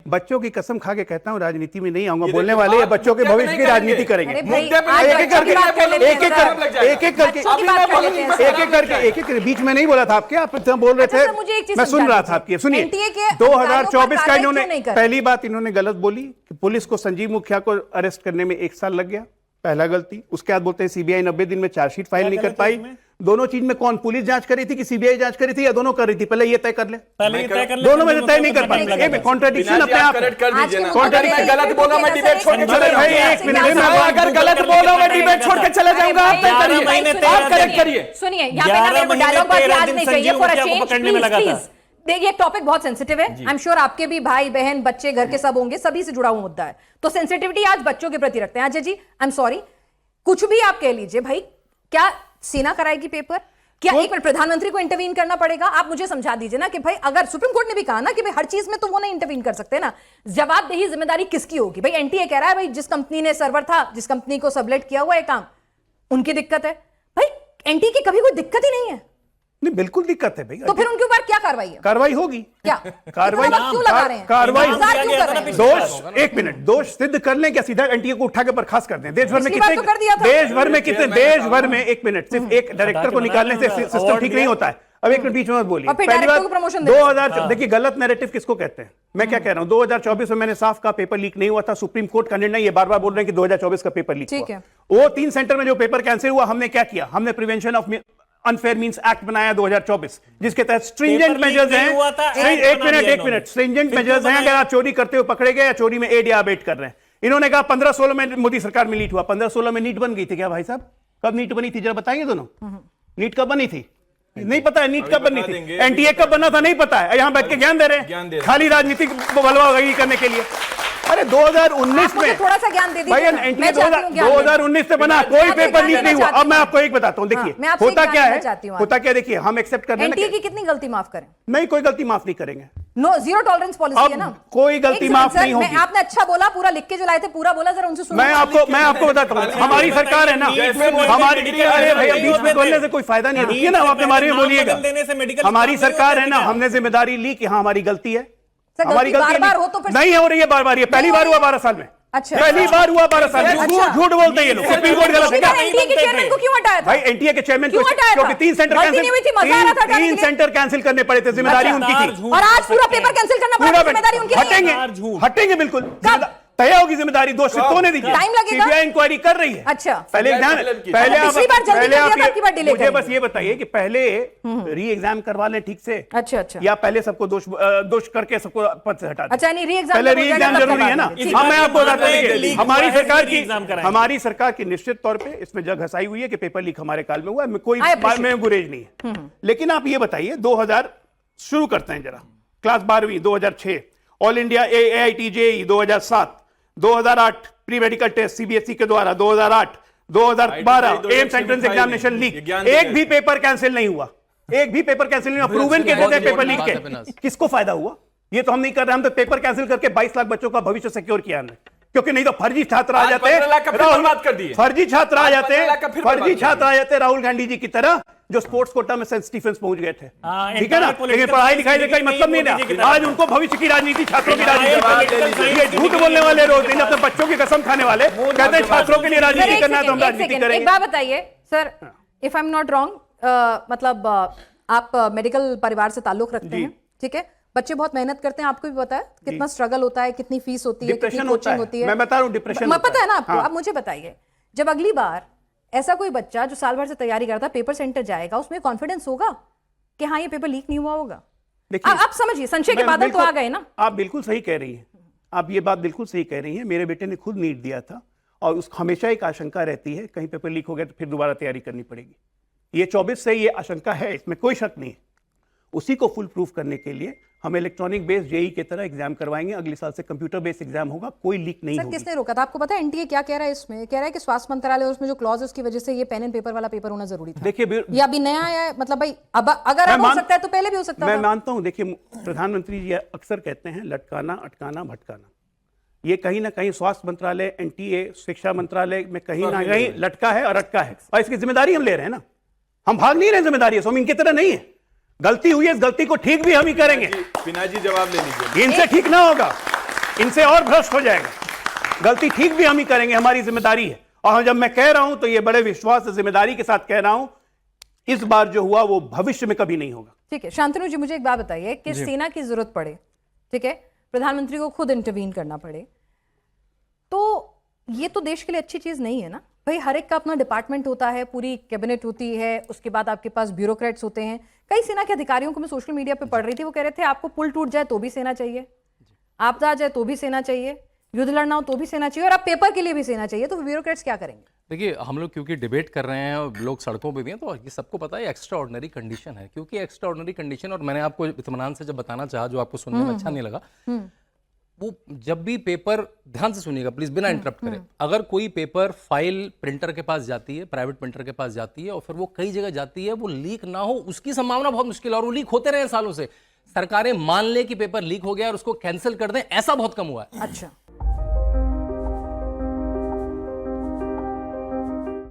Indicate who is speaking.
Speaker 1: बच्चों की कसम खा के कहता हूं राजनीति में नहीं आऊंगा, बोलने वाले ये बच्चों के भविष्य की राजनीति करेंगे। एक एक बीच में नहीं बोला था आपके, आप बोल रहे थे, मैं सुन रहा था आपकी। सुनिए, 2024 का इन्होंने पहली बात इन्होंने गलत बोली कि पुलिस को संजीव मुखिया को अरेस्ट करने में 1 साल लग गया, पहला गलती। उसके बाद बोलते हैं सीबीआई 90 दिन में चार्जशीट फाइल नहीं कर पाई। दोनों चीज में कौन, पुलिस जांच कर रही थी कि सीबीआई जांच कर रही थी, या दोनों कर रही थी? पहले ये तय कर ले, दोनों में से तय नहीं कर पाए। कॉन्ट्रडिक्शन अपने आप
Speaker 2: करेक्ट कर दीजिए ना।
Speaker 1: कॉन्ट्रडिक्शन
Speaker 2: गलत बोला मैं डिबेट छोड़ के चले
Speaker 1: भाई, एक मिनट,
Speaker 2: अगर गलत बोला मैं डिबेट छोड़ के चले जाऊंगा, आप तय करिए, आप करेक्ट करिए।
Speaker 3: सुनिए, यहाँ पे ना मेरे को डायलॉग बाजी आज नहीं चाहिए फॉर अ चेंज, प्लीज। देखिए, टॉपिक बहुत सेंसिटिव है, आई एम श्योर आपके भी भाई बहन बच्चे घर के सब होंगे, सभी से जुड़ा हुआ मुद्दा है, तो सेंसिटिविटी आज बच्चों के प्रति रखते हैं। Ajay ji, I am sorry, कुछ भी आप कह लीजिए भाई, क्या सेना कराएगी पेपर? क्या एक मिनट, प्रधानमंत्री को इंटरवीन करना पड़ेगा? आप मुझे समझा दीजिए ना कि भाई, अगर सुप्रीम कोर्ट ने भी कहा ना कि भाई हर चीज में तो वो नहीं इंटरवीन कर सकते ना, जवाबदेही जिम्मेदारी किसकी होगी? भाई एनटीए कह रहा है भाई जिस कंपनी ने सर्वर था, जिस कंपनी को सबलेट किया हुआ है काम, उनकी दिक्कत है। भाई एनटीए की कभी कोई दिक्कत ही नहीं है।
Speaker 1: नहीं, बिल्कुल दिक्कत है भाई।
Speaker 3: तो फिर उनके ऊपर क्या कार्रवाई है?
Speaker 1: कार्रवाई होगी
Speaker 3: क्या?
Speaker 1: कार्रवाई
Speaker 3: क्यों लगा रहे हैं?
Speaker 1: कार्रवाई
Speaker 3: क्यों कर रहे हैं?
Speaker 1: दोष, एक मिनट, दोष सिद्ध कर लें क्या सीधा एनटीए को उठा के बर्खास्त कर दें? देश भर में कितने, देश भर में एक मिनट, सिर्फ एक डायरेक्टर को निकालने से सिस्टम ठीक नहीं होता है। अब एक मिनट बीच में मत बोलिए। पहली बात, 2000 देखिए, गलत नैरेटिव किसको कहते हैं? मैं क्या कह रहा हूं, 2024 में मैंने साफ कहा पेपर लीक नहीं हुआ था, सुप्रीम कोर्ट का निर्णय, ये बार बार बोल रहे हैं कि 2024 का पेपर लीक हुआ। वो 3 सेंटर में जो पेपर कैंसिल हुआ, हमने क्या किया? हमने prevention of unfair means act बनाया 2024, जिसके तहत स्ट्रिंजेंट मेजर्स हैं। एक मिनट, स्ट्रिंजेंट मेजर्स हैं। अगर आप चोरी करते हुए पकड़े गए या चोरी में एड या अबेट कर रहे हैं। इन्होंने कहा 15-16 में मोदी सरकार में लीक हुआ, 15-16 में नीट बन गई थी क्या भाई साहब? कब नीट बनी थी जरा बताइए दोनों, नीट कब बनी थी? नहीं पता है नीट कब बनी थी, एनटीए कब बना था नहीं पता है, यहां बैठ के ज्ञान दे रहे हैं खाली राजनीतिक बलवाही करने के लिए। अरे 2019 में
Speaker 3: थोड़ा सा ज्ञान दे दीजिए।
Speaker 1: 2019 से बना, कोई पेपर लीक नहीं हुआ। अब मैं आपको एक बताता हूँ, देखिए होता क्या है, होता क्या, देखिए हम एक्सेप्ट कर रहे हैं
Speaker 3: एनटीए की कितनी गलती माफ करें?
Speaker 1: नहीं, कोई गलती माफ नहीं करेंगे।
Speaker 3: नो, जीरो टॉलरेंस पॉलिसी है ना,
Speaker 1: कोई गलती माफ नहीं होगी।
Speaker 3: आपने अच्छा बोला, पूरा लिख के जो लाए थे पूरा बोला, जरा उनसे सुनो।
Speaker 1: मैं आपको बताता हूँ, हमारी सरकार है ना, हमारी, अरे भैया बीच में बोलने से कोई फायदा नहीं है, रुकिए ना, आप अपने बारे में बोलिएगा। हमारी सरकार है ना, हमने जिम्मेदारी ली कि हाँ हमारी गलती है, हमारी गलती नहीं हो रही है बार बार, ये पहली बार हुआ 12 साल में।
Speaker 3: अच्छा,
Speaker 1: पहली बार हुआ 12 साल में। झूठ बोलते हैं ये लोग। सुप्रीम कोर्ट गलत है क्या?
Speaker 3: एनटीए के चेयरमैन को क्यों हटाया था?
Speaker 1: भाई एनटीए के चेयरमैन
Speaker 3: क्यों हटाया था?
Speaker 1: 3 सेंटर कैंसिल करने पड़े थे, जिम्मेदारी उनकी थी।
Speaker 3: और आज पूरा पेपर कैंसिल करना पड़ा, जिम्मेदारी उनकी
Speaker 1: हटेंगे, हटेंगे बिल्कुल, तय होगी जिम्मेदारी, दोष कौन दीजिए,
Speaker 3: टाइम लगेगा,
Speaker 1: सीबीआई इंक्वायरी कर रही है।
Speaker 3: अच्छा,
Speaker 1: पहले
Speaker 3: मुझे
Speaker 1: बस ये बताइए कि पहले री एग्जाम करवा लें ठीक से,
Speaker 3: अच्छा,
Speaker 1: या पहले सबको दोष करके सबको पद से हटा दें?
Speaker 3: अच्छा, नहीं, री एग्जाम
Speaker 1: पहले री एग्जाम जरूरी है ना। हाँ, मैं आपको बताता हूँ, हमारी सरकार की निश्चित तौर पे इसमें जग हंसाई हुई है कि पेपर लीक हमारे काल में हुआ है, कोई बात में गुरेज नहीं है। लेकिन आप ये बताइए, 2000 शुरू करते हैं जरा, क्लास 12वीं 2006, all India AIT JEE 2007, 2008 pre medical test CBSE के द्वारा, 2008, 2012 एम्स एंट्रेंस एग्जामिनेशन लीक, एक भी पेपर कैंसिल नहीं हुआ, एक भी पेपर कैंसिल नहीं हुआ, प्रूवन के देते पेपर लीक के। किसको फायदा हुआ? ये तो हम नहीं कर रहे, हम तो पेपर कैंसिल करके 22 लाख बच्चों का भविष्य सिक्योर किया हमने, क्योंकि नहीं तो फर्जी छात्र आ जाते, फर्जी छात्र आ जाते राहुल गांधी जी की तरह, जो स्पोर्ट्स कोटा में सेंट स्टीफेंस पहुंच गए थे, ठीक है ना। लेकिन पढ़ाई लिखाई का कोई मतलब नहीं था। आज उनको भविष्य की राजनीति, छात्रों की राजनीति, ये झूठ बोलने वाले लोग, अपने बच्चों की कसम खाने वाले, कहते हैं छात्रों के लिए राजनीति करना है तो हम राजनीति करेंगे।
Speaker 3: एक बात बताइए sir, if I am not wrong, मतलब आप मेडिकल परिवार से ताल्लुक रखते हैं, ठीक है, बच्चे बहुत मेहनत करते हैं, आपको भी पता है कितना स्ट्रगल होता है, कितनी फीस होती है, कितनी कोचिंग होती है।
Speaker 1: मैं बता रहा हूं, डिप्रेशन
Speaker 3: पता है ना आपको। अब मुझे बताइए, जब अगली बार ऐसा कोई बच्चा जो साल भर से तैयारी करता है पेपर सेंटर जाएगा, उसमें कॉन्फिडेंस होगा कि हाँ ये पेपर लीक नहीं हुआ होगा? आप समझिए, संशय के बादल तो आ गए ना।
Speaker 1: आप बिल्कुल सही कह रही हैं, आप ये बात बिल्कुल सही कह रही हैं। मेरे बेटे ने खुद नीट दिया था, और उस हमेशा एक आशंका रहती है कहीं पेपर लीक हो गया तो फिर दोबारा तैयारी करनी पड़ेगी। ये 24 से ये आशंका है, इसमें कोई शक नहीं है। उसी को फुल प्रूफ करने के लिए हम इलेक्ट्रॉनिक बेस्ड जेईई की तरह एग्जाम करवाएंगे, अगले साल से कंप्यूटर बेस्ड एग्जाम होगा, कोई लीक नहीं होगी।
Speaker 3: किसने रोका था? आपको पता है एनटीए क्या कह रहा है इसमें? कह रहा है कि स्वास्थ्य मंत्रालय उसमें जो क्लॉज है उसकी वजह से ये पेन एंड पेपर वाला पेपर होना जरूरी था।
Speaker 1: देखिए,
Speaker 3: ये अभी नया आया है, मतलब भाई अब अगर हो सकता है तो पहले भी हो सकता है।
Speaker 1: मैं मानता हूं, देखिए प्रधानमंत्री जी अक्सर कहते हैं लटकाना, अटकाना, भटकाना। ये कहीं ना कहीं स्वास्थ्य मंत्रालय, एनटीए, शिक्षा मंत्रालय में कहीं ना कहीं लटका है और अटका है, और इसकी जिम्मेदारी हम ले रहे हैं ना। हम भाग नहीं रहे जिम्मेदारी से, हम इनकी तरह नहीं है। गलती हुई है, इस गलती को ठीक भी हम ही करेंगे।
Speaker 2: पिनाजी जवाब ले लीजिए,
Speaker 1: इनसे ठीक ना होगा। इनसे और भ्रष्ट हो जाएगा। गलती ठीक भी हम ही करेंगे, हमारी जिम्मेदारी है। और जब मैं कह रहा हूं तो ये बड़े विश्वास और जिम्मेदारी के साथ कह रहा हूं, इस बार जो हुआ वो भविष्य में कभी नहीं होगा।
Speaker 3: ठीक है शांतनु जी, मुझे एक बात बताइए कि सेना की जरूरत पड़े, ठीक है, प्रधानमंत्री को खुद इंटरवीन करना पड़े, तो ये तो देश के लिए अच्छी चीज नहीं है ना भाई। हर एक का अपना डिपार्टमेंट होता है, पूरी कैबिनेट होती है, उसके बाद आपके पास ब्यूरोक्रेट्स होते हैं। कई सेना के अधिकारियों को मैं सोशल मीडिया पे पढ़ रही थी, वो कह रहे थे आपको पुल टूट जाए तो भी सेना चाहिए, आपदा आ जाए तो भी सेना चाहिए, युद्ध लड़ना हो तो भी सेना चाहिए, और अब पेपर के लिए भी सेना चाहिए। तो ब्यूरोक्रेट्स क्या करेंगे?
Speaker 4: देखिए, हम लोग क्योंकि डिबेट कर रहे हैं और लोग सड़कों पे भी हैं, तो ये सबको पता है एक्स्ट्रा ऑर्डिनरी कंडीशन है। क्योंकि एक्स्ट्रा ऑर्डिनरी कंडीशन, और मैंने आपको इत्मीनान से जब बताना चाहा, जो आपको सुनने में अच्छा नहीं लगा, वो जब भी पेपर, ध्यान से सुनिएगा प्लीज, बिना इंटरप्ट करें, अगर कोई पेपर फाइल प्रिंटर के पास जाती है, प्राइवेट प्रिंटर के पास जाती है, और फिर वो कई जगह जाती है, वो लीक ना हो उसकी संभावना बहुत मुश्किल है, और वो लीक होते रहे सालों से। सरकारें मान ले कि पेपर लीक हो गया और उसको कैंसिल कर दें, ऐसा बहुत कम हुआ है।
Speaker 3: अच्छा।